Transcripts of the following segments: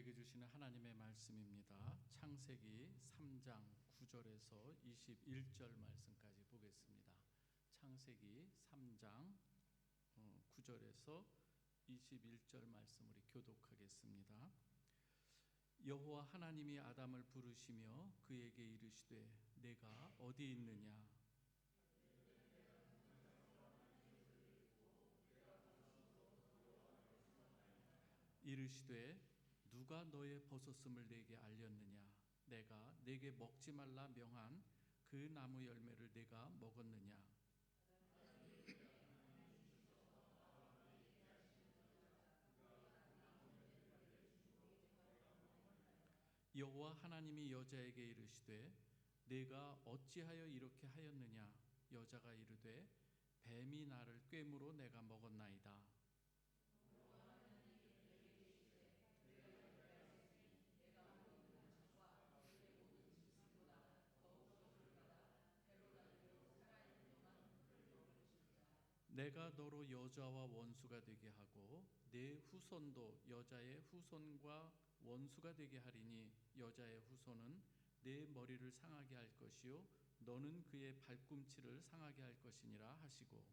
우리에게 주시는 하나님의 말씀입니다. 창세기 3장 9절에서 21절 말씀까지 보겠습니다. 창세기 3장 9절에서 21절 말씀 우리 교독하겠습니다. 여호와 하나님이 아담을 부르시며 그에게 이르시되 내가 어디 있느냐? 이르시되 누가 너의 벗었음을 내게 알렸느냐? 내가 내게 먹지 말라 명한 그 나무 열매를 내가 먹었느냐? 여호와 하나님이 여자에게 이르시되 내가 어찌하여 이렇게 하였느냐? 여자가 이르되 뱀이 나를 꾀므로 내가 먹었나이다. 내가 너로 여자와 원수가 되게 하고 내 후손도 여자의 후손과 원수가 되게 하리니 여자의 후손은 내 머리를 상하게 할 것이요 너는 그의 발꿈치를 상하게 할 것이니라 하시고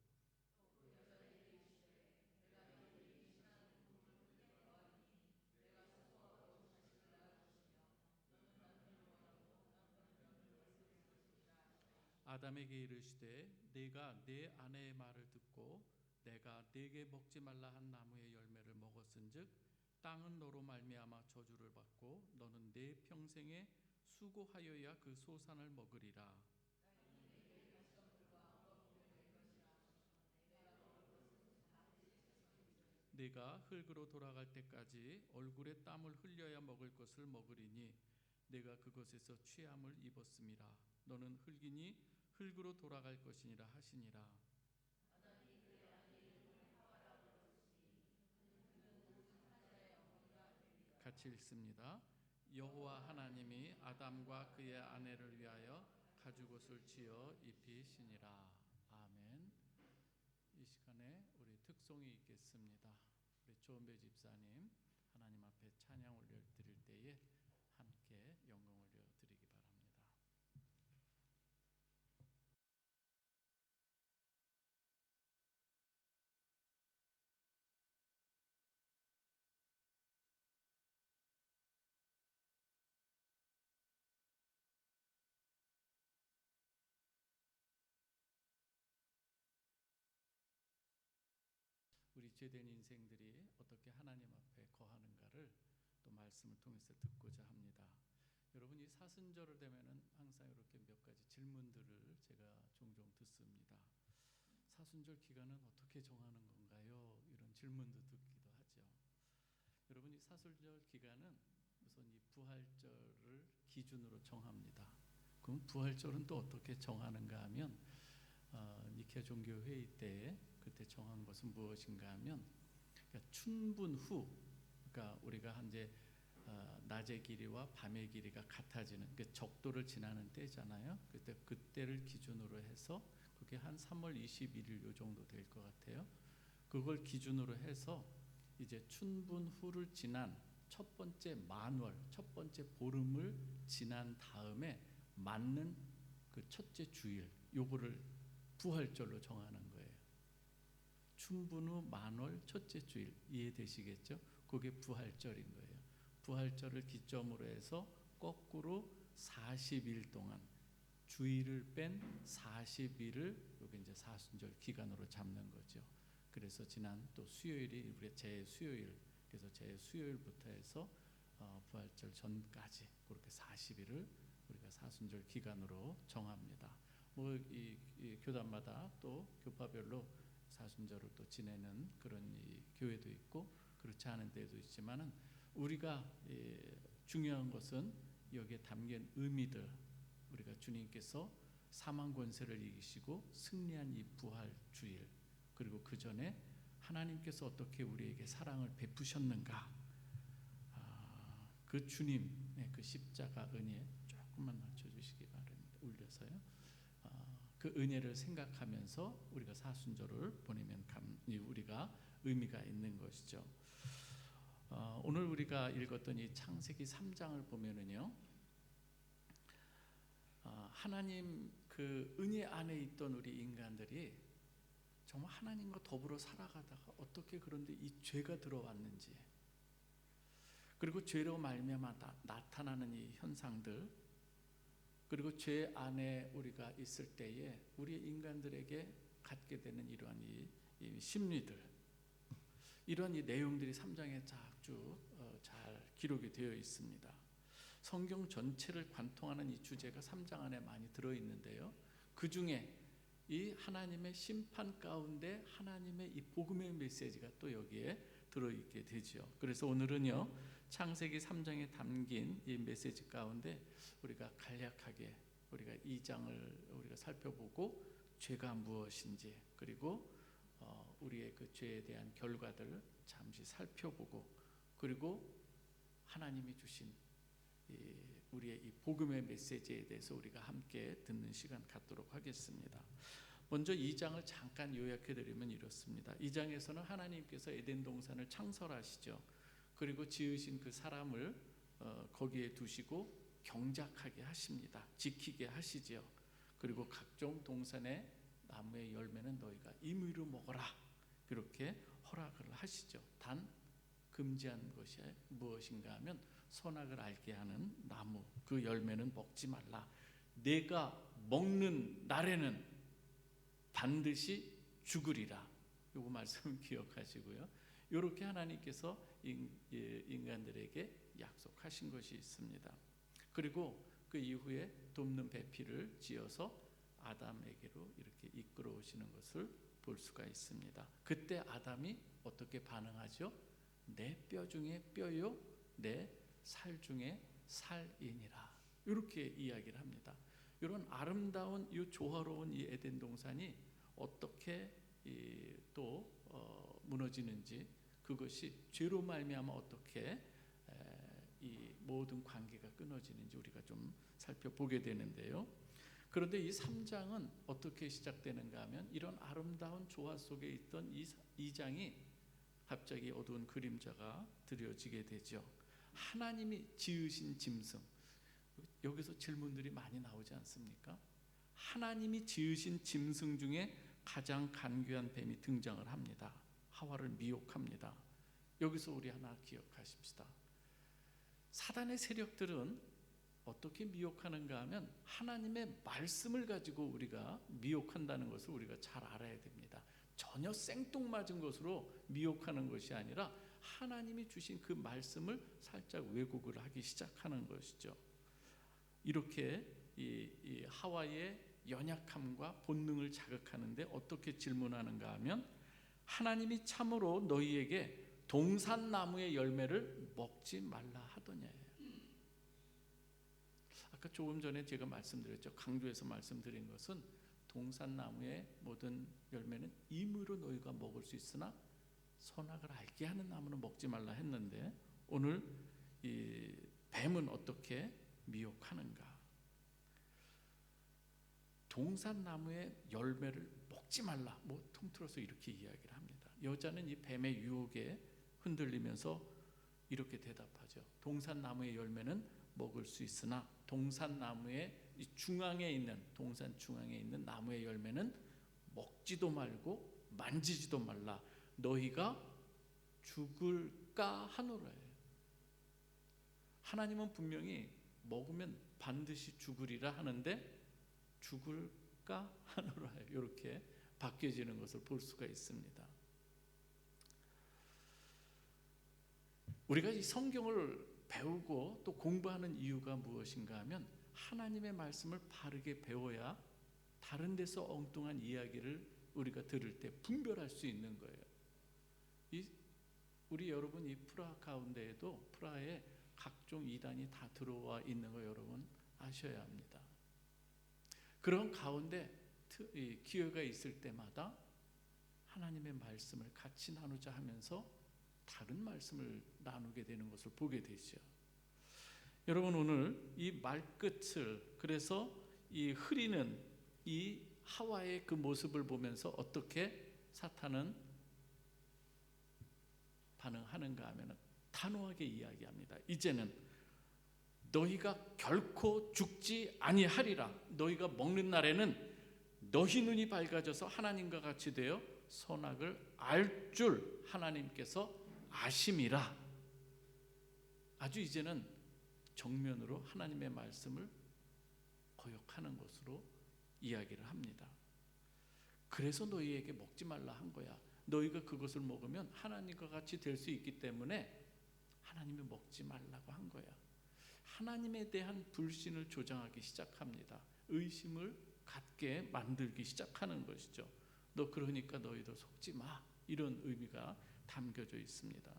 아담에게 이르시되 네가 내 아내의 말을 듣고 내가 네게 먹지 말라 한 나무의 열매를 먹었은즉 땅은 너로 말미암아 저주를 받고 너는 내 평생에 수고하여야 그 소산을 먹으리라. 네가 흙으로 돌아갈 때까지 얼굴에 땀을 흘려야 먹을 것을 먹으리니 네가 그것에서 취함을 입었음이라. 너는 흙이니 흙으로 돌아갈 것이니라 하시니라. 같이 읽습니다. 여호와 하나님이 아담과 그의 아내를 위하여 가죽옷을 지어 입히시니라. 아멘. 이 시간에 우리 특송이 있겠습니다. 우리 조은배 집사님 하나님 앞에 찬양 올려드릴 때에 함께 영광 올려드리기 바랍니다. 우리 죄된 인생들이 어떻게 하나님 앞에 거하는가를 또 말씀을 통해서 듣고자 합니다. 여러분 이 사순절을 되면은 항상 이렇게 몇 가지 질문들을 제가 종종 듣습니다. 사순절 기간은 어떻게 정하는 건가요? 이런 질문도 듣기도 하죠. 여러분 이 사순절 기간은 우선 이 부활절을 기준으로 정합니다. 그럼 부활절은 또 어떻게 정하는가 하면 니케아 종교회의 때에 그때 정한 것은 무엇인가 하면 그러니까 춘분 후, 그러니까 우리가 이제 낮의 길이와 밤의 길이가 같아지는 그 적도를 지나는 때잖아요. 그때를 기준으로 해서 그게 한 3월 21일 요 정도 될 것 같아요. 그걸 기준으로 해서 이제 춘분 후를 지난 첫 번째 만월, 첫 번째 보름을 지난 다음에 맞는 그 첫째 주일, 요거를 부활절로 정하는 거예요. 춘분 후 만월 첫째 주일, 이해되시겠죠? 그게 부활절인 거예요. 부활절을 기점으로 해서 거꾸로 40일 동안 주일을 뺀 40일을 여기 이제 사순절 기간으로 잡는 거죠. 그래서 지난 또 수요일이 우리 제 수요일, 그래서 제 수요일부터 해서 부활절 전까지 그렇게 40일을 우리가 사순절 기간으로 정합니다. 이 교단마다 또 교파별로 사순절을 또 지내는 그런 이 교회도 있고 그렇지 않은 데도 있지만은 우리가 중요한 것은 여기에 담긴 의미들, 우리가 주님께서 사망 권세를 이기시고 승리한 이 부활 주일, 그리고 그 전에 하나님께서 어떻게 우리에게 사랑을 베푸셨는가, 그 주님의 그 십자가 은혜 조금만 낮춰주시기 바랍니다. 올려서요. 그 은혜를 생각하면서 우리가 사순절을 보내면 우리가 의미가 있는 것이죠. 오늘 우리가 읽었던 이 창세기 3장을 보면은요, 하나님 그 은혜 안에 있던 우리 인간들이 정말 하나님과 더불어 살아가다가 어떻게 그런데 이 죄가 들어왔는지, 그리고 죄로 말미암아 나타나는 이 현상들, 그리고 죄 안에 우리가 있을 때에 우리 인간들에게 갖게 되는 이러한 이 심리들, 이런 이 내용들이 3장에 쭉 잘 기록이 되어 있습니다. 성경 전체를 관통하는 이 주제가 3장 안에 많이 들어있는데요, 그 중에 이 하나님의 심판 가운데 하나님의 이 복음의 메시지가 또 여기에 들어있게 되죠. 그래서 오늘은요, 창세기 3장에 담긴 이 메시지 가운데 우리가 간략하게 우리가 2장을 우리가 살펴보고 죄가 무엇인지, 그리고 우리의 그 죄에 대한 결과들을 잠시 살펴보고, 그리고 하나님이 주신 우리의 이 복음의 메시지에 대해서 우리가 함께 듣는 시간 갖도록 하겠습니다. 먼저 2장을 잠깐 요약해 드리면 이렇습니다. 2장에서는 하나님께서 에덴 동산을 창설하시죠. 그리고 지으신 그 사람을 거기에 두시고 경작하게 하십니다. 지키게 하시죠. 그리고 각종 동산의 나무의 열매는 너희가 임의로 먹어라, 그렇게 허락을 하시죠. 단 금지한 것이 무엇인가 하면 선악을 알게 하는 나무, 그 열매는 먹지 말라. 내가 먹는 날에는 반드시 죽으리라. 요거 말씀 기억하시고요. 이렇게 하나님께서 인간들에게 약속하신 것이 있습니다. 그리고 그 이후에 돕는 배필을 지어서 아담에게로 이렇게 이끌어 오시는 것을 볼 수가 있습니다. 그때 아담이 어떻게 반응하죠? 내 뼈 중에 뼈요, 내 살 중에 살이니라, 이렇게 이야기를 합니다. 이런 아름다운 이 조화로운 이 에덴 동산이 어떻게 또 무너지는지, 그것이 죄로 말미암아 어떻게 이 모든 관계가 끊어지는지 우리가 좀 살펴보게 되는데요. 그런데 이 3장은 어떻게 시작되는가 하면 이런 아름다운 조화 속에 있던 이 2장이 갑자기 어두운 그림자가 드려지게 되죠. 하나님이 지으신 짐승, 여기서 질문들이 많이 나오지 않습니까? 하나님이 지으신 짐승 중에 가장 간교한 뱀이 등장을 합니다. 하와를 미혹합니다. 여기서 우리 하나 기억하십시다. 사단의 세력들은 어떻게 미혹하는가 하면 하나님의 말씀을 가지고 우리가 미혹한다는 것을 우리가 잘 알아야 됩니다. 전혀 생뚱맞은 것으로 미혹하는 것이 아니라 하나님이 주신 그 말씀을 살짝 왜곡을 하기 시작하는 것이죠. 이렇게 이 하와의 연약함과 본능을 자극하는데 어떻게 질문하는가 하면 하나님이 참으로 너희에게 동산나무의 열매를 먹지 말라 하더냐예요. 아까 조금 전에 제가 말씀드렸죠. 강조해서 말씀드린 것은 동산나무의 모든 열매는 임의로 너희가 먹을 수 있으나 선악을 알게 하는 나무는 먹지 말라 했는데, 오늘 이 뱀은 어떻게 미혹하는가? 동산나무의 열매를 먹지 말라, 뭐 통틀어서 이렇게 이야기를 합니다. 여자는 이 뱀의 유혹에 흔들리면서 이렇게 대답하죠. 동산나무의 열매는 먹을 수 있으나 동산나무의 이 중앙에 있는, 동산 중앙에 있는 나무의 열매는 먹지도 말고 만지지도 말라. 너희가 죽을까 하노라예요. 하나님은 분명히 먹으면 반드시 죽으리라 하는데 죽을까 하노라예요. 이렇게 바뀌어지는 것을 볼 수가 있습니다. 우리가 이 성경을 배우고 또 공부하는 이유가 무엇인가 하면 하나님의 말씀을 바르게 배워야 다른 데서 엉뚱한 이야기를 우리가 들을 때 분별할 수 있는 거예요. 우리 여러분 이 프라 가운데에도 프라에 각종 이단이 다 들어와 있는 거 여러분 아셔야 합니다. 그런 가운데 기회가 있을 때마다 하나님의 말씀을 같이 나누자 하면서 다른 말씀을 나누게 되는 것을 보게 되죠. 여러분 오늘 이 말끝을, 그래서 이 흐리는 이 하와의 그 모습을 보면서 어떻게 사탄은 반응하는가 하면 단호하게 이야기합니다. 이제는 너희가 결코 죽지 아니하리라. 너희가 먹는 날에는 너희 눈이 밝아져서 하나님과 같이 되어 선악을 알 줄 하나님께서 아심이라. 아주 이제는 정면으로 하나님의 말씀을 거역하는 것으로 이야기를 합니다. 그래서 너희에게 먹지 말라 한 거야. 너희가 그것을 먹으면 하나님과 같이 될 수 있기 때문에 하나님이 먹지 말라고 한 거야. 하나님에 대한 불신을 조장하기 시작합니다. 의심을 갖게 만들기 시작하는 것이죠. 너 그러니까 너희도 속지 마, 이런 의미가 담겨져 있습니다.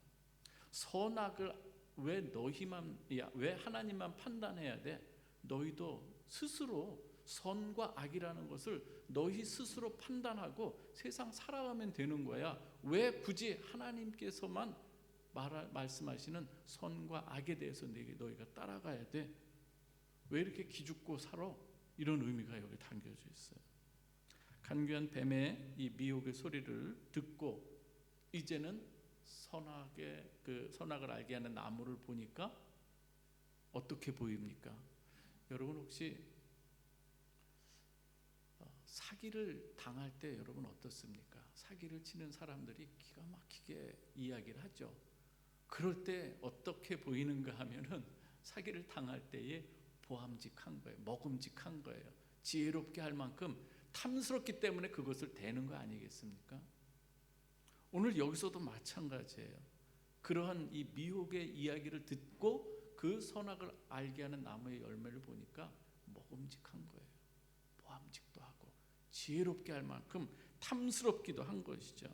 선악을 왜 하나님만 판단해야 돼? 너희도 스스로 선과 악이라는 것을 너희 스스로 판단하고 세상 살아가면 되는 거야. 왜 굳이 하나님께서만 말씀하시는 선과 악에 대해서 너희가 따라가야 돼? 왜 이렇게 기죽고 살아? 이런 의미가 여기 담겨져 있어요. 간교한 뱀의 이 미혹의 소리를 듣고 이제는 선악을 알게 하는 나무를 보니까 어떻게 보입니까? 여러분 혹시 사기를 당할 때 여러분 어떻습니까? 사기를 치는 사람들이 기가 막히게 이야기를 하죠. 그럴 때 어떻게 보이는가 하면은 사기를 당할 때에 보암직한 거예요. 먹음직한 거예요. 지혜롭게 할 만큼 탐스럽기 때문에 그것을 대는 거 아니겠습니까? 오늘 여기서도 마찬가지예요. 그러한 이 미혹의 이야기를 듣고 그 선악을 알게 하는 나무의 열매를 보니까 먹음직한 거예요. 보암직도 하고 지혜롭게 할 만큼 탐스럽기도 한 것이죠.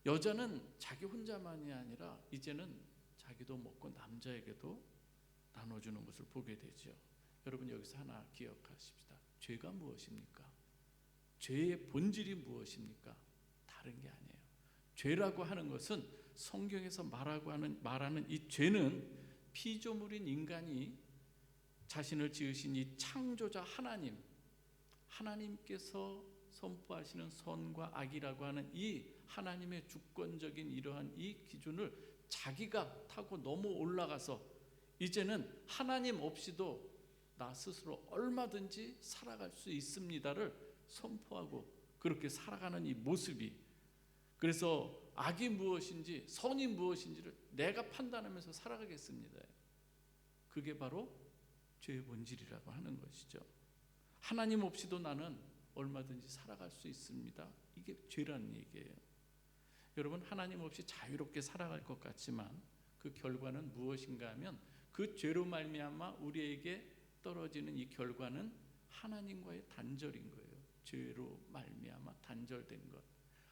여자는 자기 혼자만이 아니라 이제는 자기도 먹고 남자에게도 나눠주는 것을 보게 되죠. 여러분 여기서 하나 기억하십시다. 죄가 무엇입니까? 죄의 본질이 무엇입니까? 다른 게 아니에요. 죄라고 하는 것은 성경에서 말하는 이 죄는 피조물인 인간이 자신을 지으신 이 창조자 하나님께서 선포하시는 선과 악이라고 하는 이 하나님의 주권적인 이러한 이 기준을 자기가 타고 넘어 올라가서 이제는 하나님 없이도 나 스스로 얼마든지 살아갈 수 있습니다를 선포하고 그렇게 살아가는 이 모습이, 그래서 악이 무엇인지 선이 무엇인지를 내가 판단하면서 살아가겠습니다. 그게 바로 죄의 본질이라고 하는 것이죠. 하나님 없이도 나는 얼마든지 살아갈 수 있습니다. 이게 죄라는 얘기예요. 여러분 하나님 없이 자유롭게 살아갈 것 같지만 그 결과는 무엇인가 하면 그 죄로 말미암아 우리에게 떨어지는 이 결과는 하나님과의 단절인 거예요. 죄로 말미암아 단절된 것,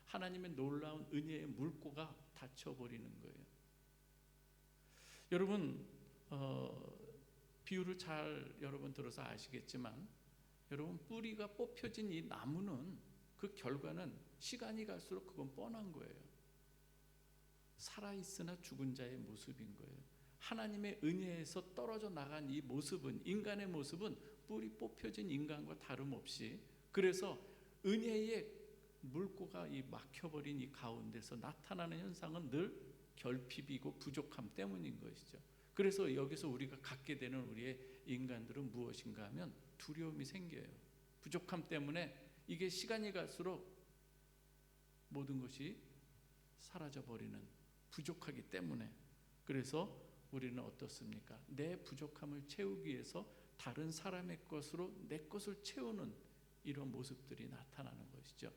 하나님의 놀라운 은혜의 물꼬가 닫혀버리는 거예요. 여러분 비유를 잘 여러분 들어서 아시겠지만 여러분 뿌리가 뽑혀진 이 나무는 그 결과는 시간이 갈수록 그건 뻔한 거예요. 살아있으나 죽은 자의 모습인 거예요. 하나님의 은혜에서 떨어져 나간 이 모습은, 인간의 모습은 뿌리 뽑혀진 인간과 다름없이, 그래서 은혜의 물꼬가 이 막혀버린 이 가운데서 나타나는 현상은 늘 결핍이고 부족함 때문인 것이죠. 그래서 여기서 우리가 갖게 되는 우리의 인간들은 무엇인가 하면 두려움이 생겨요. 부족함 때문에 이게 시간이 갈수록 모든 것이 사라져버리는, 부족하기 때문에. 그래서 우리는 어떻습니까? 내 부족함을 채우기 위해서 다른 사람의 것으로 내 것을 채우는 이런 모습들이 나타나는 것이죠.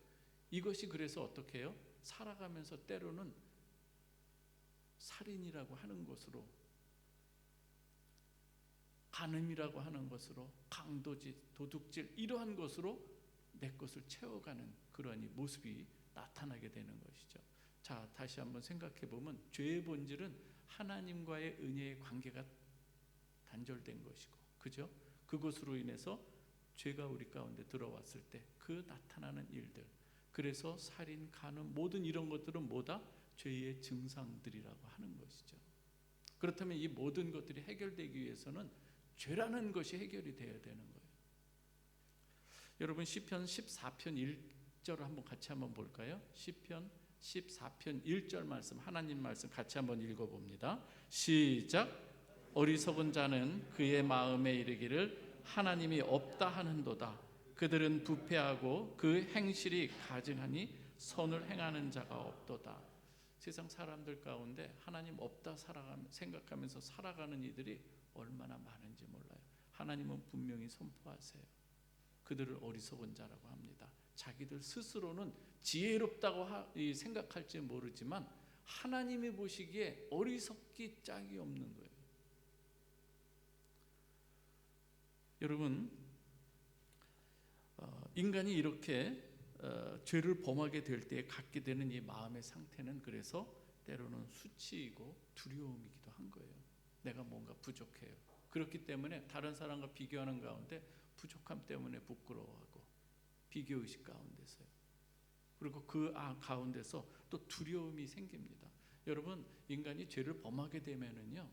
이것이 그래서 어떻게 해요? 살아가면서 때로는 살인이라고 하는 것으로, 간음이라고 하는 것으로, 강도질, 도둑질 이러한 것으로 내 것을 채워가는 그러한 이 모습이 나타나게 되는 것이죠. 자, 다시 한번 생각해 보면 죄의 본질은 하나님과의 은혜의 관계가 단절된 것이고, 그죠? 그것으로 인해서 죄가 우리 가운데 들어왔을 때 그 나타나는 일들, 그래서 살인, 간음 모든 이런 것들은 뭐다? 죄의 증상들이라고 하는 것이죠. 그렇다면 이 모든 것들이 해결되기 위해서는 죄라는 것이 해결이 되어야 되는 거예요. 여러분 시편 14편 1절을 같이 한번 볼까요? 시편 14편 1절 말씀, 하나님 말씀 같이 한번 읽어봅니다. 시작. 어리석은 자는 그의 마음에 이르기를 하나님이 없다 하는도다. 그들은 부패하고 그 행실이 가증하니 선을 행하는 자가 없도다. 세상 사람들 가운데 하나님 없다 생각하면서 살아가는 이들이 얼마나 많은지 몰라요. 하나님은 분명히 선포하세요. 그들을 어리석은 자라고 합니다. 자기들 스스로는 지혜롭다고 생각할지 모르지만 하나님이 보시기에 어리석기 짝이 없는 거예요. 여러분, 인간이 이렇게 죄를 범하게 될 때 갖게 되는 이 마음의 상태는 그래서 때로는 수치이고 두려움이기도 한 거예요. 내가 뭔가 부족해요. 그렇기 때문에 다른 사람과 비교하는 가운데 부족함 때문에 부끄러워하고 비교의식 가운데서요. 그리고 그 가운데서 또 두려움이 생깁니다. 여러분, 인간이 죄를 범하게 되면은요,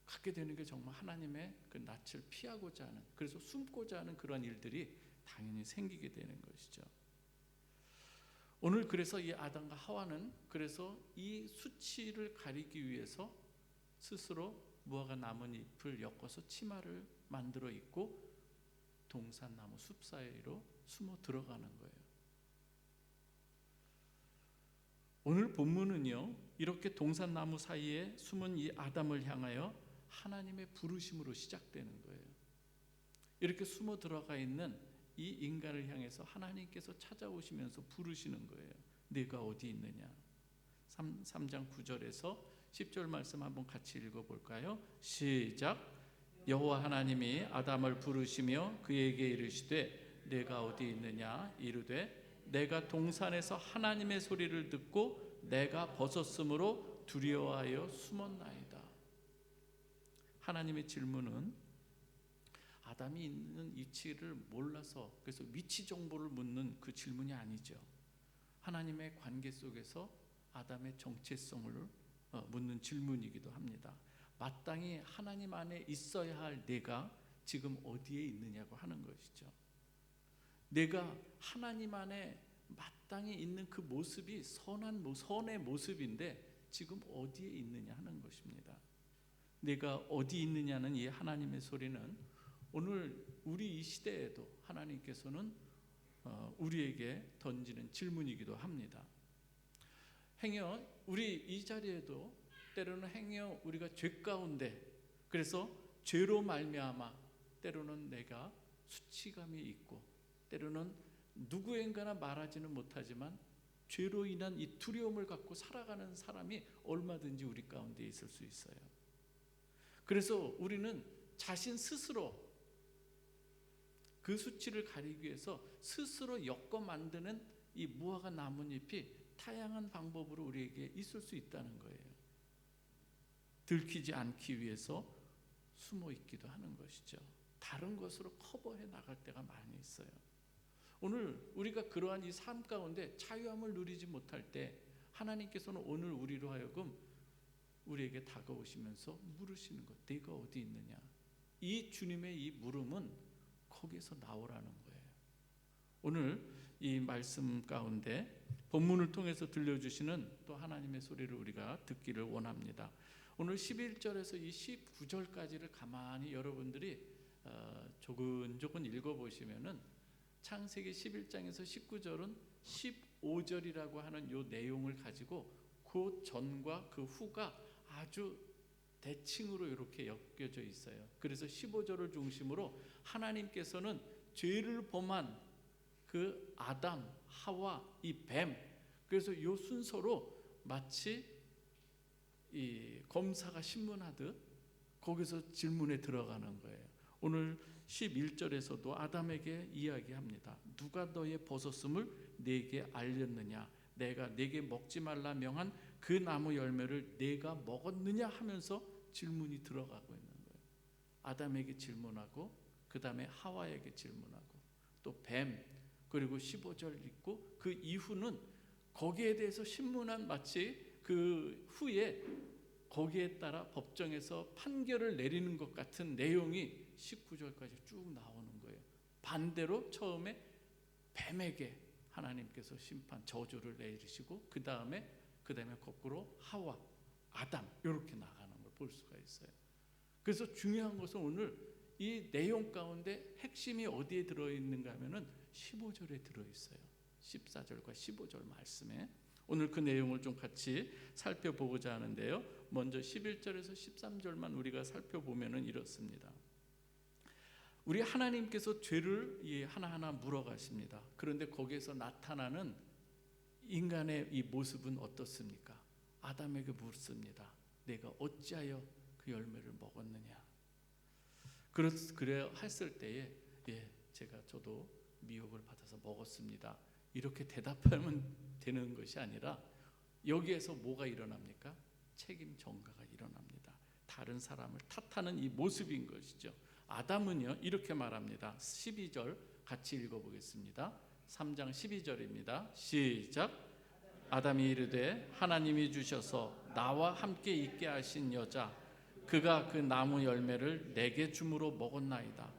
갖게 되는 게 정말 하나님의 그 낯을 피하고자 하는, 그래서 숨고자 하는 그런 일들이 당연히 생기게 되는 것이죠. 오늘 그래서 이 아담과 하와는 그래서 이 수치를 가리기 위해서 스스로 무화과 나뭇잎을 엮어서 치마를 만들어 입고 동산나무 숲 사이로 숨어 들어가는 거예요. 오늘 본문은요, 이렇게 동산나무 사이에 숨은 이 아담을 향하여 하나님의 부르심으로 시작되는 거예요. 이렇게 숨어 들어가 있는 이 인간을 향해서 하나님께서 찾아오시면서 부르시는 거예요. 네가 어디 있느냐. 3장 9절에서 10절 말씀 한번 같이 읽어볼까요? 시작. 여호와 하나님이 아담을 부르시며 그에게 이르시되 네가 어디 있느냐. 이르되 내가 동산에서 하나님의 소리를 듣고 내가 벗었으므로 두려워하여 숨었나이다. 하나님의 질문은 아담이 있는 위치를 몰라서, 그래서 위치 정보를 묻는 그 질문이 아니죠. 하나님의 관계 속에서 아담의 정체성을 묻는 질문이기도 합니다. 마땅히 하나님 안에 있어야 할 내가 지금 어디에 있느냐고 하는 것이죠. 내가 하나님 안에 마땅히 있는 그 모습이 선의 모습인데 지금 어디에 있느냐 하는 것입니다. 내가 어디 있느냐는 이 하나님의 소리는 오늘 우리 이 시대에도 하나님께서는 우리에게 던지는 질문이기도 합니다. 행여 우리 이 자리에도 때로는 행여 우리가 죄 가운데, 그래서 죄로 말미암아 때로는 내가 수치감이 있고 때로는 누구에게나 말하지는 못하지만 죄로 인한 이 두려움을 갖고 살아가는 사람이 얼마든지 우리 가운데 있을 수 있어요. 그래서 우리는 자신 스스로 그 수치를 가리기 위해서 스스로 엮어 만드는 이 무화과 나뭇잎이 다양한 방법으로 우리에게 있을 수 있다는 거예요. 들키지 않기 위해서 숨어 있기도 하는 것이죠. 다른 것으로 커버해 나갈 때가 많이 있어요. 오늘 우리가 그러한 이 삶 가운데 자유함을 누리지 못할 때 하나님께서는 오늘 우리로 하여금 우리에게 다가오시면서 물으시는 것, 네가 어디 있느냐. 이 주님의 이 물음은 거기에서 나오라는 거예요. 오늘 이 말씀 가운데 본문을 통해서 들려주시는 또 하나님의 소리를 우리가 듣기를 원합니다. 오늘 11절에서 이 19절까지를 가만히 여러분들이 조근조근 읽어보시면은 창세기 11장에서 19절은 15절이라고 하는 이 내용을 가지고 그 전과 그 후가 아주 대칭으로 이렇게 엮여져 있어요. 그래서 15절을 중심으로 하나님께서는 죄를 범한 그 아담, 하와, 이 뱀, 그래서 이 순서로 마치 이 검사가 신문하듯 거기서 질문에 들어가는 거예요. 오늘 11절에서도 아담에게 이야기합니다. 누가 너의 벗었음을 네게 알렸느냐. 내가 네게 먹지 말라 명한 그 나무 열매를 네가 먹었느냐 하면서 질문이 들어가고 있는 거예요. 아담에게 질문하고 그 다음에 하와에게 질문하고 또 뱀, 그리고 15절 있고 그 이후는 거기에 대해서 신문한 마치 그 후에 거기에 따라 법정에서 판결을 내리는 것 같은 내용이 19절까지 쭉 나오는 거예요. 반대로 처음에 뱀에게 하나님께서 심판 저주를 내리시고 그 다음에 거꾸로 하와 아담 이렇게 나가는 걸 볼 수가 있어요. 그래서 중요한 것은 오늘 이 내용 가운데 핵심이 어디에 들어있는가 하면은 15절에 들어있어요. 14절과 15절 말씀에 오늘 그 내용을 좀 같이 살펴보고자 하는데요. 먼저 11절에서 13절만 우리가 살펴보면은 이렇습니다. 우리 하나님께서 죄를 하나하나 물어가십니다. 그런데 거기에서 나타나는 인간의 이 모습은 어떻습니까? 아담에게 묻습니다. 내가 어찌하여 그 열매를 먹었느냐? 그래 했을 때에 저도 미혹을 받아서 먹었습니다. 이렇게 대답하면 되는 것이 아니라 여기에서 뭐가 일어납니까? 책임 전가가 일어납니다. 다른 사람을 탓하는 이 모습인 것이죠. 아담은요 이렇게 말합니다. 12절 같이 읽어보겠습니다. 3장 12절입니다. 시작. 아담이 이르되 하나님이 주셔서 나와 함께 있게 하신 여자 그가 그 나무 열매를 내게 줌으로 먹었나이다.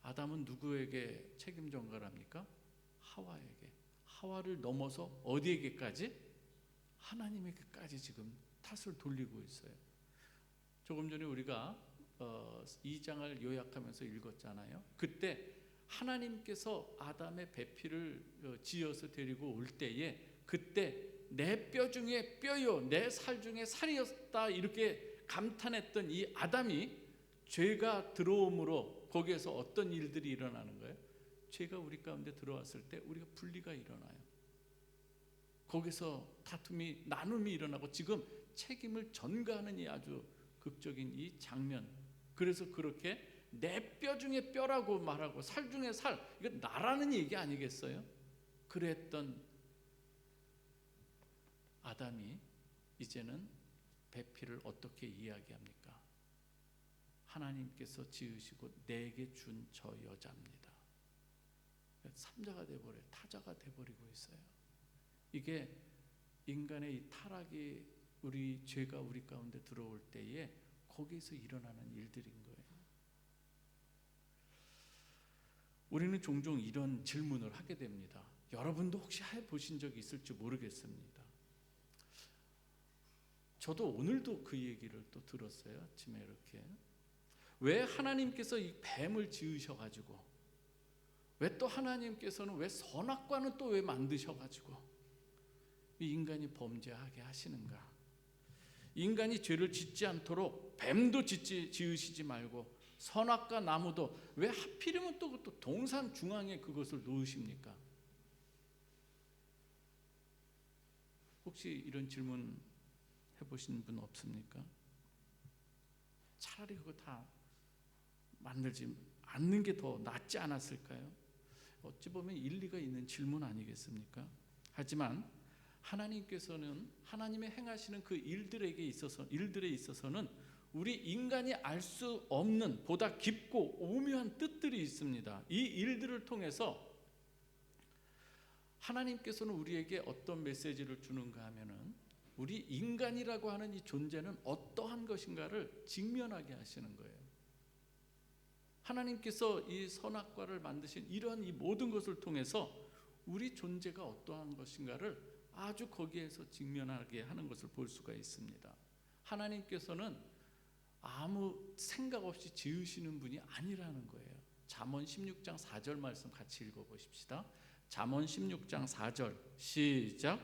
아담은 누구에게 책임 전가를 합니까? 하와에게. 하와를 넘어서 어디에게까지? 하나님에게까지 지금 탓을 돌리고 있어요. 조금 전에 우리가 2장을 요약하면서 읽었잖아요. 그때 하나님께서 아담의 배필을 지어서 데리고 올 때에 그때 내 뼈 중에 뼈요 내 살 중에 살이었다 이렇게 감탄했던 이 아담이 죄가 들어옴으로 거기에서 어떤 일들이 일어나는 거예요? 죄가 우리 가운데 들어왔을 때 우리가 분리가 일어나요. 거기서 다툼이 나눔이 일어나고 지금 책임을 전가하는 이 아주 극적인 이 장면. 그래서 그렇게 내 뼈 중에 뼈라고 말하고 살 중에 살, 이거 나라는 얘기 아니겠어요? 그랬던 아담이 이제는 배필을 어떻게 이야기합니까? 하나님께서 지으시고 내게 준 저 여자입니다. 삼자가 돼버려요. 타자가 돼버리고 있어요. 이게 인간의 이 타락이 우리 죄가 우리 가운데 들어올 때에 거기서 일어나는 일들인 거예요. 우리는 종종 이런 질문을 하게 됩니다. 여러분도 혹시 해보신 적이 있을지 모르겠습니다. 저도 오늘도 그 얘기를 또 들었어요. 아침에 이렇게 왜 하나님께서 이 뱀을 지으셔가지고 왜 또 하나님께서는 왜 선악과는 또 왜 만드셔가지고 이 인간이 범죄하게 하시는가? 인간이 죄를 짓지 않도록 뱀도 지으시지 말고 선악과 나무도 왜 하필이면 또 동산 중앙에 그것을 놓으십니까? 혹시 이런 질문 해보신 분 없습니까? 차라리 그거 다 만들지 않는 게 더 낫지 않았을까요? 어찌 보면 일리가 있는 질문 아니겠습니까? 하지만 하나님께서는 하나님의 행하시는 그 일들에 있어서는 우리 인간이 알 수 없는 보다 깊고 오묘한 뜻들이 있습니다. 이 일들을 통해서 하나님께서는 우리에게 어떤 메시지를 주는가 하면은 우리 인간이라고 하는 이 존재는 어떠한 것인가를 직면하게 하시는 거예요. 하나님께서 이 선악과를 만드신 이러한 이 모든 것을 통해서 우리 존재가 어떠한 것인가를 아주 거기에서 직면하게 하는 것을 볼 수가 있습니다. 하나님께서는 아무 생각 없이 지으시는 분이 아니라는 거예요. 잠언 16장 4절 말씀 같이 읽어보십시다. 잠언 16장 4절 시작.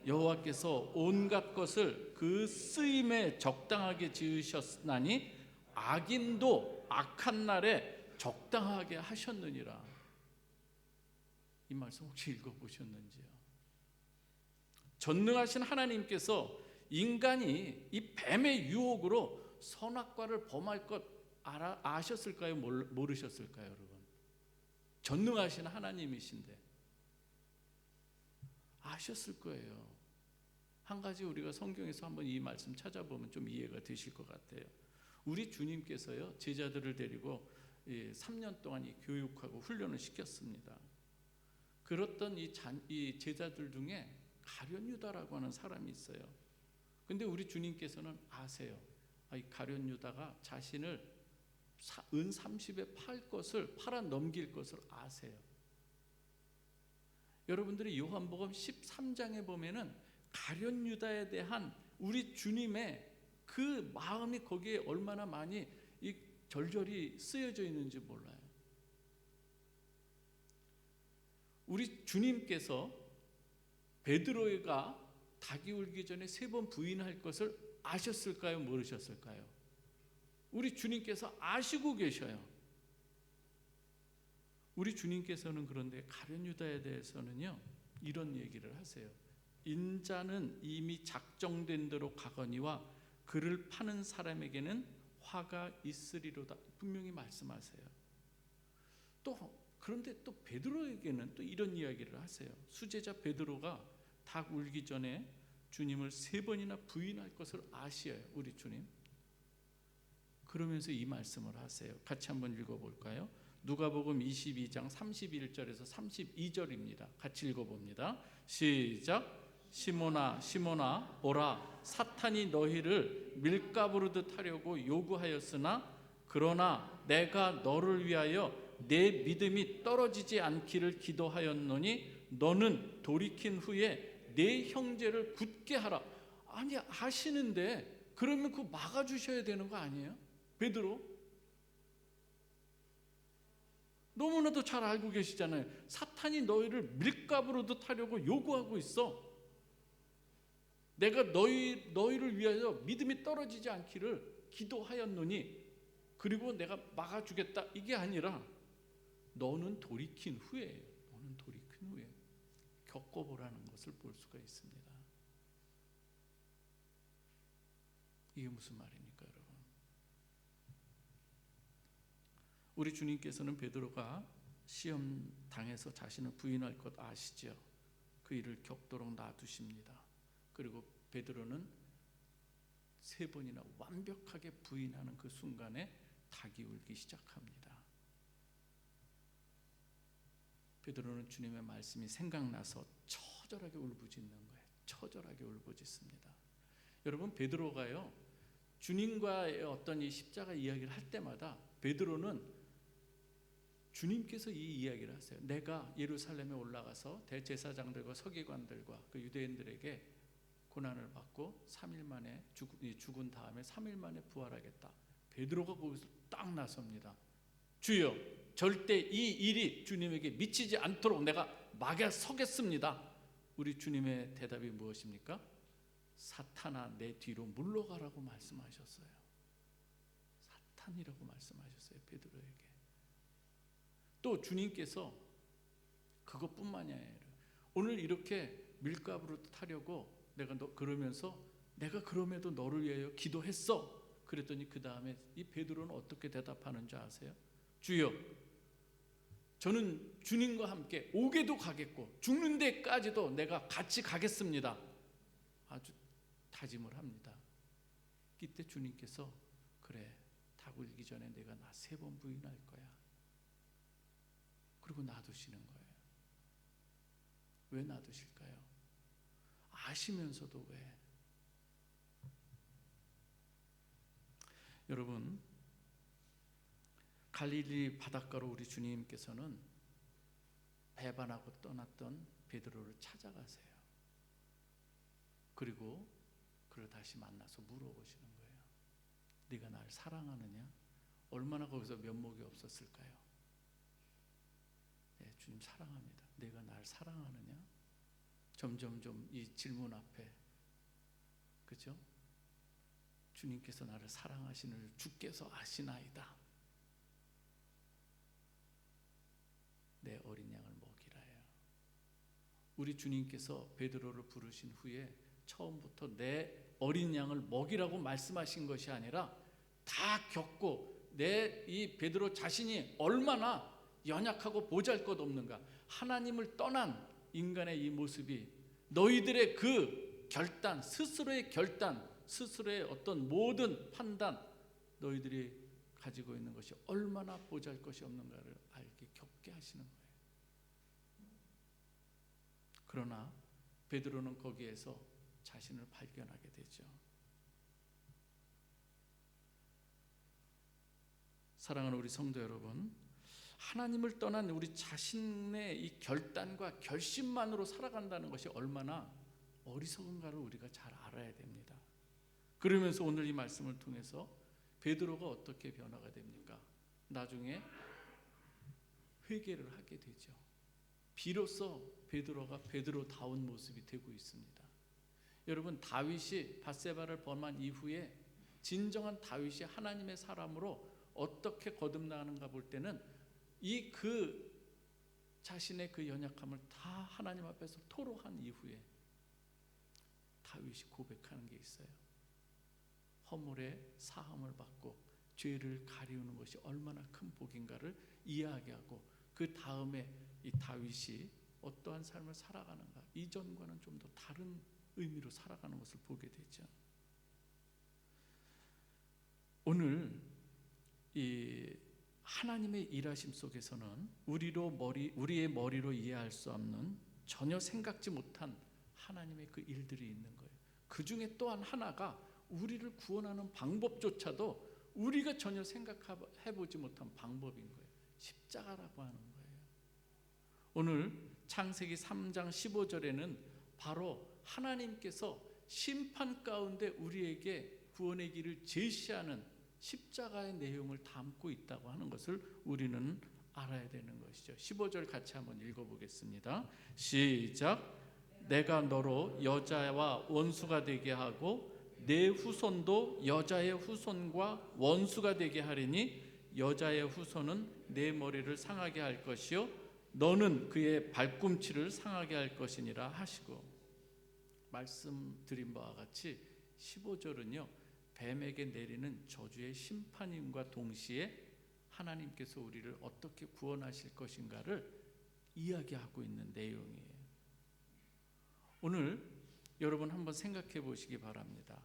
여호와께서 온갖 것을 그 쓰임에 적당하게 지으셨나니 악인도 악한 날에 적당하게 하셨느니라. 이 말씀 혹시 읽어보셨는지요? 전능하신 하나님께서 인간이 이 뱀의 유혹으로 선악과를 범할 것 아셨을까요? 모르셨을까요, 여러분? 전능하신 하나님이신데 아셨을 거예요. 한 가지 우리가 성경에서 한번 이 말씀 찾아보면 좀 이해가 되실 것 같아요. 우리 주님께서요 제자들을 데리고 3년 동안 이 교육하고 훈련을 시켰습니다. 그랬던 이 제자들 중에 가룟 유다라고 하는 사람이 있어요. 근데 우리 주님께서는 아세요. 이 가룟 유다가 자신을 은 30에 팔아 넘길 것을 아세요. 여러분들이 요한복음 13장에 보면은 가룟 유다에 대한 우리 주님의 그 마음이 거기에 얼마나 많이 이 절절히 쓰여져 있는지 몰라요. 우리 주님께서 베드로가 닭이 울기 전에 3번 부인할 것을 아셨을까요? 모르셨을까요? 우리 주님께서 아시고 계셔요. 우리 주님께서는 그런데 가룟 유다에 대해서는요, 이런 얘기를 하세요. 인자는 이미 작정된 대로 가거니와 그를 파는 사람에게는 화가 있으리로다. 분명히 말씀하세요. 그런데 또 베드로에게는 또 이런 이야기를 하세요. 수제자 베드로가 닭 울기 전에 주님을 3번이나 부인할 것을 아시어요, 우리 주님. 그러면서 이 말씀을 하세요. 같이 한번 읽어볼까요? 누가복음 22장 31절에서 32절입니다. 같이 읽어봅니다. 시작. 시몬아 시몬아 보라, 사탄이 너희를 밀가부르듯 하려고 요구하였으나 그러나 내가 너를 위하여 내 믿음이 떨어지지 않기를 기도하였노니 너는 돌이킨 후에 내 형제를 굳게 하라. 아니, 아시는데 그러면 그거 막아주셔야 되는 거 아니에요? 베드로 너무나도 잘 알고 계시잖아요. 사탄이 너희를 밀가부르듯 하려고 요구하고 있어. 내가 너희를 위하여 믿음이 떨어지지 않기를 기도하였노니 그리고 내가 막아주겠다, 이게 아니라 너는 돌이킨 후에, 너는 돌이킨 후에 겪어보라는 것을 볼 수가 있습니다. 이게 무슨 말입니까, 여러분? 우리 주님께서는 베드로가 시험 당해서 자신을 부인할 것 아시죠? 그 일을 겪도록 놔두십니다. 그리고 베드로는 3번이나 완벽하게 부인하는 그 순간에 닭이 울기 시작합니다. 베드로는 주님의 말씀이 생각나서 처절하게 울부짖는 거예요. 처절하게 울부짖습니다. 여러분, 베드로가요, 주님과의 어떤 이 십자가 이야기를 할 때마다 베드로는 주님께서 이 이야기를 하세요. 내가 예루살렘에 올라가서 대제사장들과 서기관들과 그 유대인들에게 고난을 받고 3일 만에 죽은 다음에 3일 만에 부활하겠다. 베드로가 거기서 딱 나섭니다. 주여, 절대 이 일이 주님에게 미치지 않도록 내가 막아 서겠습니다. 우리 주님의 대답이 무엇입니까? 사탄아, 내 뒤로 물러가라고 말씀하셨어요. 사탄이라고 말씀하셨어요, 베드로에게. 또 주님께서 그것뿐만이 아니라 오늘 이렇게 밀가부르듯 하려고 그러면서 내가 그럼에도 너를 위하여 기도했어. 그랬더니 그 다음에 이 베드로는 어떻게 대답하는 줄 아세요? 주여, 저는 주님과 함께 옥에도 가겠고 죽는 데까지도 내가 같이 가겠습니다. 아주 다짐을 합니다. 이때 주님께서 그래, 닭 울기 전에 내가 나 3번 부인할 거야. 그리고 놔두시는 거예요. 왜 놔두실까요? 아시면서도 왜? 여러분, 갈릴리 바닷가로 우리 주님께서는 배반하고 떠났던 베드로를 찾아가세요. 그리고 그를 다시 만나서 물어보시는 거예요. 네가 날 사랑하느냐? 얼마나 거기서 면목이 없었을까요? 네, 주님 사랑합니다. 네가 날 사랑하느냐? 점점점 이 질문 앞에, 그죠? 주님께서 나를 사랑하시는 주께서 아시나이다. 내 어린 양을 먹이라요. 우리 주님께서 베드로를 부르신 후에 처음부터 내 어린 양을 먹이라고 말씀하신 것이 아니라 다 겪고 내 이 베드로 자신이 얼마나 연약하고 보잘것없는가, 하나님을 떠난 인간의 이 모습이 너희들의 그 결단, 스스로의 결단, 스스로의 어떤 모든 판단, 너희들이 가지고 있는 것이 얼마나 보잘것이 없는가를 알게 겪게 하시는 거예요. 그러나 베드로는 거기에서 자신을 발견하게 되죠. 사랑하는 우리 성도 여러분, 하나님을 떠난 우리 자신의 이 결단과 결심만으로 살아간다는 것이 얼마나 어리석은가를 우리가 잘 알아야 됩니다. 그러면서 오늘 이 말씀을 통해서 베드로가 어떻게 변화가 됩니까? 나중에 회개를 하게 되죠. 비로소 베드로가 베드로다운 모습이 되고 있습니다. 여러분, 다윗이 밧세바를 범한 이후에 진정한 다윗이 하나님의 사람으로 어떻게 거듭나는가 볼 때는 이 자신의 그 연약함을 다 하나님 앞에서 토로한 이후에 다윗이 고백하는 게 있어요. 허물의 사함을 받고 죄를 가리우는 것이 얼마나 큰 복인가를 이야기하고, 그 다음에 이 다윗이 어떠한 삶을 살아가는가, 이전과는 좀 더 다른 의미로 살아가는 것을 보게 되죠. 오늘 이 하나님의 일하심 속에서는 우리의 머리로 이해할 수 없는, 전혀 생각지 못한 하나님의 그 일들이 있는 거예요. 그 중에 또한 하나가 우리를 구원하는 방법조차도 우리가 전혀 생각해보지 못한 방법인 거예요. 십자가라고 하는 거예요. 오늘 창세기 3장 15절에는 바로 하나님께서 심판 가운데 우리에게 구원의 길을 제시하는 십자가의 내용을 담고 있다고 하는 것을 우리는 알아야 되는 것이죠. 15절 같이 한번 읽어보겠습니다. 시작. 내가 너로 여자와 원수가 되게 하고 내 후손도 여자의 후손과 원수가 되게 하리니 여자의 후손은 내 머리를 상하게 할 것이요 너는 그의 발꿈치를 상하게 할 것이니라 하시고, 말씀드린 바와 같이 15절은요 뱀에게 내리는 저주의 심판임과 동시에 하나님께서 우리를 어떻게 구원하실 것인가를 이야기하고 있는 내용이에요. 오늘 여러분 한번 생각해 보시기 바랍니다.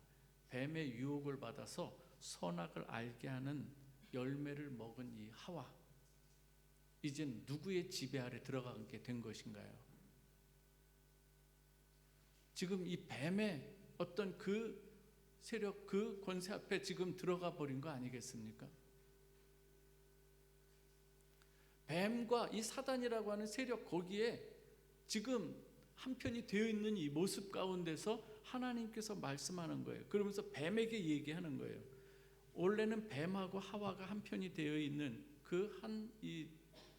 뱀의 유혹을 받아서 선악을 알게 하는 열매를 먹은 이 하와, 이젠 누구의 지배 아래 들어가게 된 것인가요? 지금 이 뱀의 어떤 그 세력, 그 권세 앞에 지금 들어가 버린 거 아니겠습니까? 뱀과 이 사단이라고 하는 세력, 거기에 지금 한편이 되어 있는 이 모습 가운데서 하나님께서 말씀하는 거예요. 그러면서 뱀에게 얘기하는 거예요. 원래는 뱀하고 하와가 한편이 되어 있는 그 이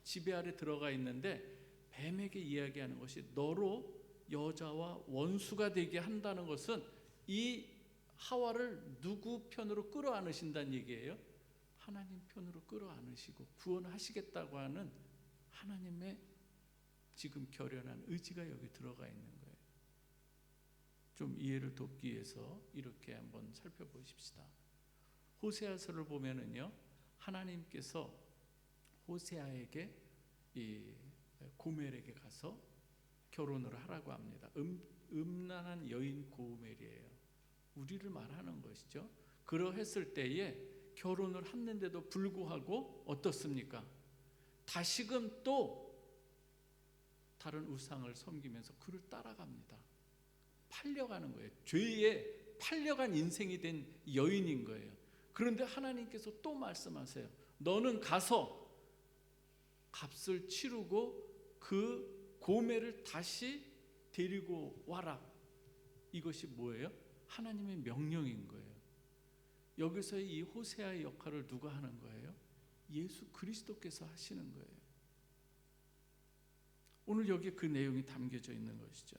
지배 아래 들어가 있는데, 뱀에게 이야기하는 것이 너로 여자와 원수가 되게 한다는 것은 이 하와를 누구 편으로 끌어안으신다는 얘기예요? 하나님 편으로 끌어안으시고 구원하시겠다고 하는 하나님의 지금 결연한 의지가 여기 들어가 있는 거예요. 좀 이해를 돕기 위해서 이렇게 한번 살펴보십시다. 호세아서를 보면은요, 하나님께서 호세아에게 이 고멜에게 가서 결혼을 하라고 합니다. 음란한 여인 고멜이에요. 우리를 말하는 것이죠. 그러했을 때에 결혼을 했는데도 불구하고 어떻습니까? 다시금 또 다른 우상을 섬기면서 그를 따라갑니다. 팔려가는 거예요. 죄에 팔려간 인생이 된 여인인 거예요. 그런데 하나님께서 또 말씀하세요. 너는 가서 값을 치르고 그 고멜을 다시 데리고 와라. 이것이 뭐예요? 하나님의 명령인 거예요. 여기서의 이 호세아의 역할을 누가 하는 거예요? 예수 그리스도께서 하시는 거예요. 오늘 여기에 그 내용이 담겨져 있는 것이죠.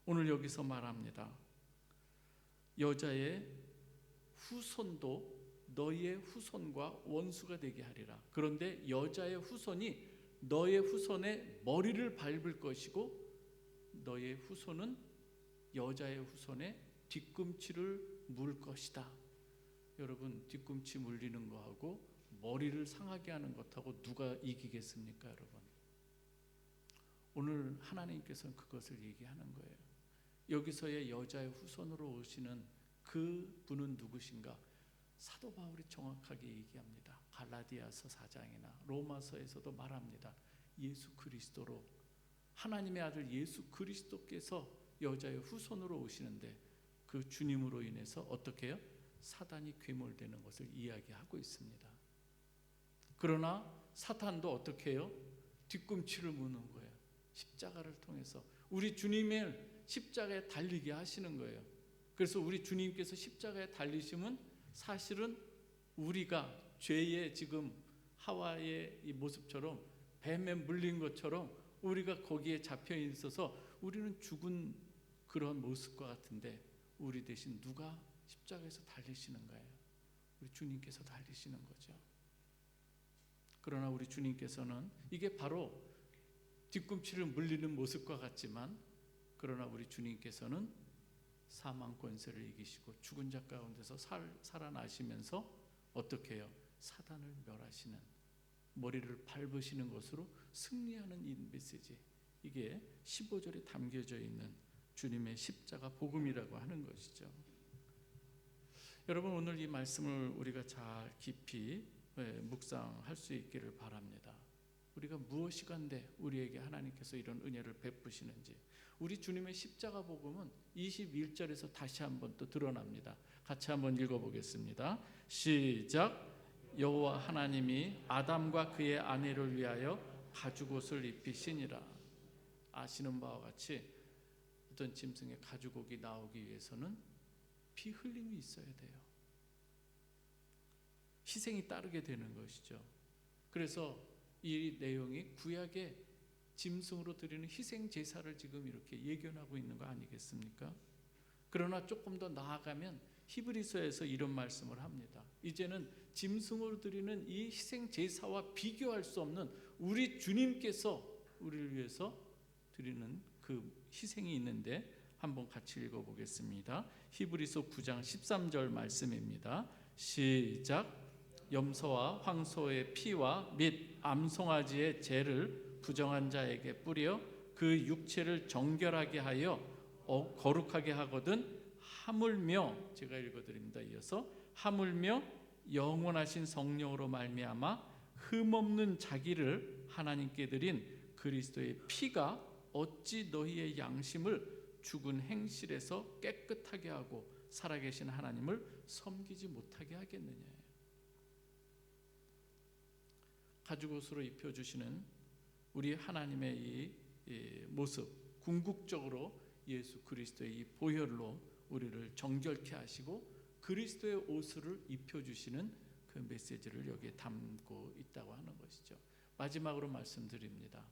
오늘 여기서 말합니다. 여자의 후손도 너희의 후손과 원수가 되게 하리라. 그런데 여자의 후손이 너의 후손의 머리를 밟을 것이고 너의 후손은 여자의 후손의 뒤꿈치를 물 것이다. 여러분, 뒤꿈치 물리는 거하고 머리를 상하게 하는 것하고 누가 이기겠습니까, 여러분? 오늘 하나님께서는 그것을 얘기하는 거예요. 여기서의 여자의 후손으로 오시는 그 분은 누구신가? 사도 바울이 정확하게 얘기합니다. 갈라디아서 4장이나 로마서에서도 말합니다. 예수 그리스도로, 하나님의 아들 예수 그리스도께서 여자의 후손으로 오시는데 그 주님으로 인해서 어떻게 해요? 사단이 괴물되는 것을 이야기하고 있습니다. 그러나 사탄도 어떻게 해요? 뒤꿈치를 무는 거예요. 십자가를 통해서 우리 주님을 십자가에 달리게 하시는 거예요. 그래서 우리 주님께서 십자가에 달리심은 사실은 우리가 죄의 지금 하와의 이 모습처럼 뱀에 물린 것처럼 우리가 거기에 잡혀 있어서 우리는 죽은 그런 모습과 같은데 우리 대신 누가 십자가에서 달리시는 거예요? 우리 주님께서 달리시는 거죠. 그러나 우리 주님께서는 이게 바로 뒤꿈치를 물리는 모습과 같지만 그러나 우리 주님께서는 사망 권세를 이기시고 죽은 자 가운데서 살아나시면서 어떻게 해요? 사단을 멸하시는, 머리를 밟으시는 것으로 승리하는 이 메시지, 이게 15절에 담겨져 있는 주님의 십자가 복음이라고 하는 것이죠. 여러분, 오늘 이 말씀을 우리가 잘 깊이 묵상할 수 있기를 바랍니다. 우리가 무엇이 간데 우리에게 하나님께서 이런 은혜를 베푸시는지, 우리 주님의 십자가 복음은 21절에서 다시 한번 또 드러납니다. 같이 한번 읽어보겠습니다. 시작. 여호와 하나님이 아담과 그의 아내를 위하여 가죽옷을 입히시니라. 아시는 바와 같이 어떤 짐승의 가죽옷이 나오기 위해서는 피 흘림이 있어야 돼요. 희생이 따르게 되는 것이죠. 그래서 이 내용이 구약의 짐승으로 드리는 희생 제사를 지금 이렇게 예견하고 있는 거 아니겠습니까? 그러나 조금 더 나아가면 히브리서에서 이런 말씀을 합니다. 이제는 짐승으로 드리는 이 희생 제사와 비교할 수 없는 우리 주님께서 우리를 위해서 드리는 그 희생이 있는데 한번 같이 읽어보겠습니다. 히브리서 9장 13절 말씀입니다. 시작. 염소와 황소의 피와 및 암송아지의 죄를 부정한 자에게 뿌려 그 육체를 정결하게 하여 거룩하게 하거든 하물며, 제가 읽어드립니다. 이어서 하물며 영원하신 성령으로 말미암아 흠없는 자기를 하나님께 드린 그리스도의 피가 어찌 너희의 양심을 죽은 행실에서 깨끗하게 하고 살아계신 하나님을 섬기지 못하게 하겠느냐. 가죽옷으로 입혀주시는 우리 하나님의 이 모습, 궁극적으로 예수 그리스도의 이 보혈로 우리를 정결케 하시고 그리스도의 옷을 입혀주시는 그 메시지를 여기에 담고 있다고 하는 것이죠. 마지막으로 말씀드립니다.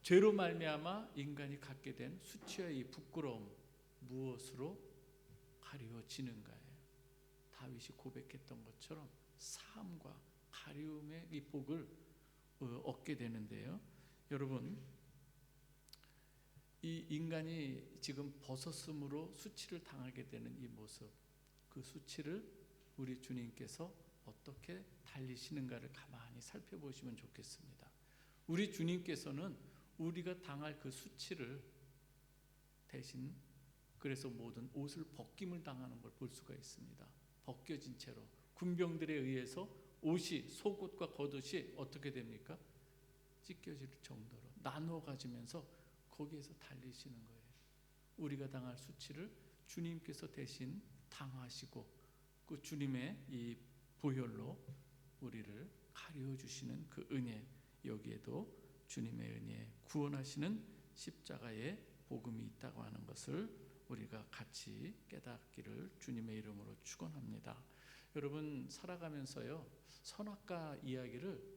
죄로 말미암아 인간이 갖게 된 수치와 이 부끄러움, 무엇으로 가려지는가에 다윗이 고백했던 것처럼 사함과 가리움의 이 복을 얻게 되는데요. 여러분, 이 인간이 지금 벗었음으로 수치를 당하게 되는 이 모습, 그 수치를 우리 주님께서 어떻게 달리시는가를 가만히 살펴보시면 좋겠습니다. 우리 주님께서는 우리가 당할 그 수치를 대신, 그래서 모든 옷을 벗김을 당하는 걸 볼 수가 있습니다. 벗겨진 채로 군병들에 의해서 옷이, 속옷과 겉옷이 어떻게 됩니까? 찢겨질 정도로 나누어 가지면서 거기에서 달리시는 거예요. 우리가 당할 수치를 주님께서 대신 당하시고 그 주님의 이 보혈로 우리를 가려 주시는 그 은혜, 여기에도 주님의 은혜에 구원하시는 십자가의 복음이 있다고 하는 것을 우리가 같이 깨닫기를 주님의 이름으로 축원합니다. 여러분, 살아가면서요, 선악과 이야기를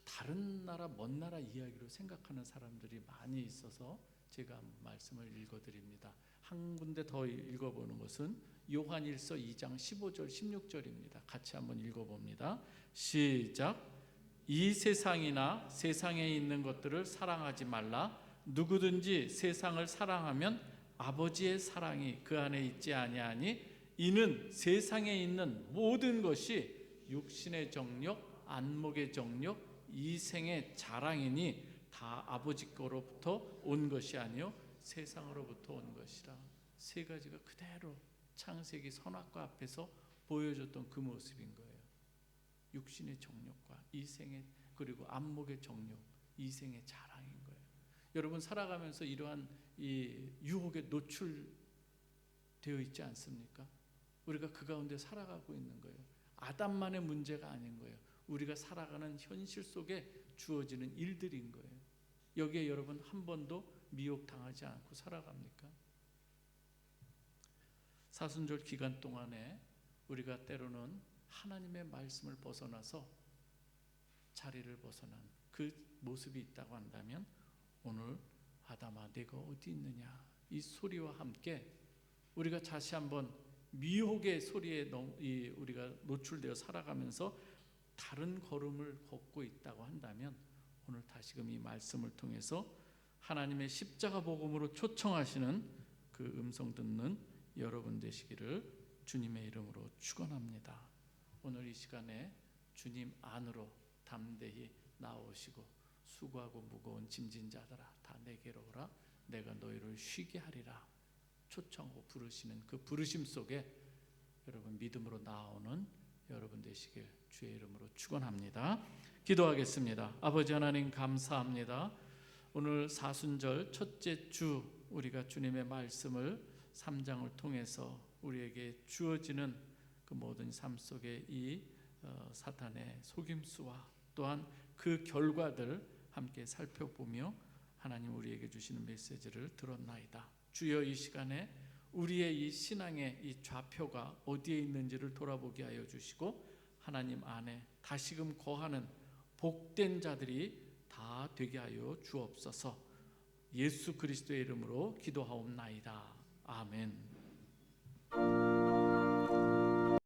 다른 나라, 먼 나라 이야기로 생각하는 사람들이 많이 있어서 제가 말씀을 읽어드립니다. 한 군데 더 읽어보는 것은 요한일서 2장 15절 16절입니다. 같이 한번 읽어봅니다. 시작. 이 세상이나 세상에 있는 것들을 사랑하지 말라. 누구든지 세상을 사랑하면 아버지의 사랑이 그 안에 있지 아니하니 이는 세상에 있는 모든 것이 육신의 정욕, 안목의 정욕, 이생의 자랑이니 다 아버지께로부터 온 것이 아니요 세상으로부터 온 것이라. 세 가지가 그대로 창세기 선악과 앞에서 보여줬던 그 모습인 거예요. 육신의 정욕과 이생의, 그리고 안목의 정욕, 이생의 자랑인 거예요. 여러분, 살아가면서 이러한 이 유혹에 노출되어 있지 않습니까? 우리가 그 가운데 살아가고 있는 거예요. 아담만의 문제가 아닌 거예요. 우리가 살아가는 현실 속에 주어지는 일들인 거예요. 여기에 여러분 한 번도 미혹당하지 않고 살아갑니까? 사순절 기간 동안에 우리가 때로는 하나님의 말씀을 벗어나서 자리를 벗어난 그 모습이 있다고 한다면 오늘 아담아 네가 어디 있느냐 이 소리와 함께 우리가 다시 한번 미혹의 소리에 우리가 노출되어 살아가면서 다른 걸음을 걷고 있다고 한다면 오늘 다시금 이 말씀을 통해서 하나님의 십자가 복음으로 초청하시는 그 음성 듣는 여러분 되시기를 주님의 이름으로 축원합니다. 오늘 이 시간에 주님 안으로 담대히 나오시고 수고하고 무거운 짐진 자들아 다 내게로 오라 내가 너희를 쉬게 하리라 초청하고 부르시는 그 부르심 속에 여러분 믿음으로 나오는 여러분 되시길 주의 이름으로 축원합니다. 기도하겠습니다. 아버지 하나님 감사합니다. 오늘 사순절 첫째 주 우리가 주님의 말씀을 3장을 통해서 우리에게 주어지는 그 모든 삶 속에 이 사탄의 속임수와 또한 그 결과들 함께 살펴보며 하나님 우리에게 주시는 메시지를 들었나이다. 주여 이 시간에 우리의 이 신앙의 이 좌표가 어디에 있는지를 돌아보게 하여 주시고 하나님 안에 다시금 거하는 복된 자들이 다 되게 하여 주옵소서. 예수 그리스도의 이름으로 기도하옵나이다. 아멘.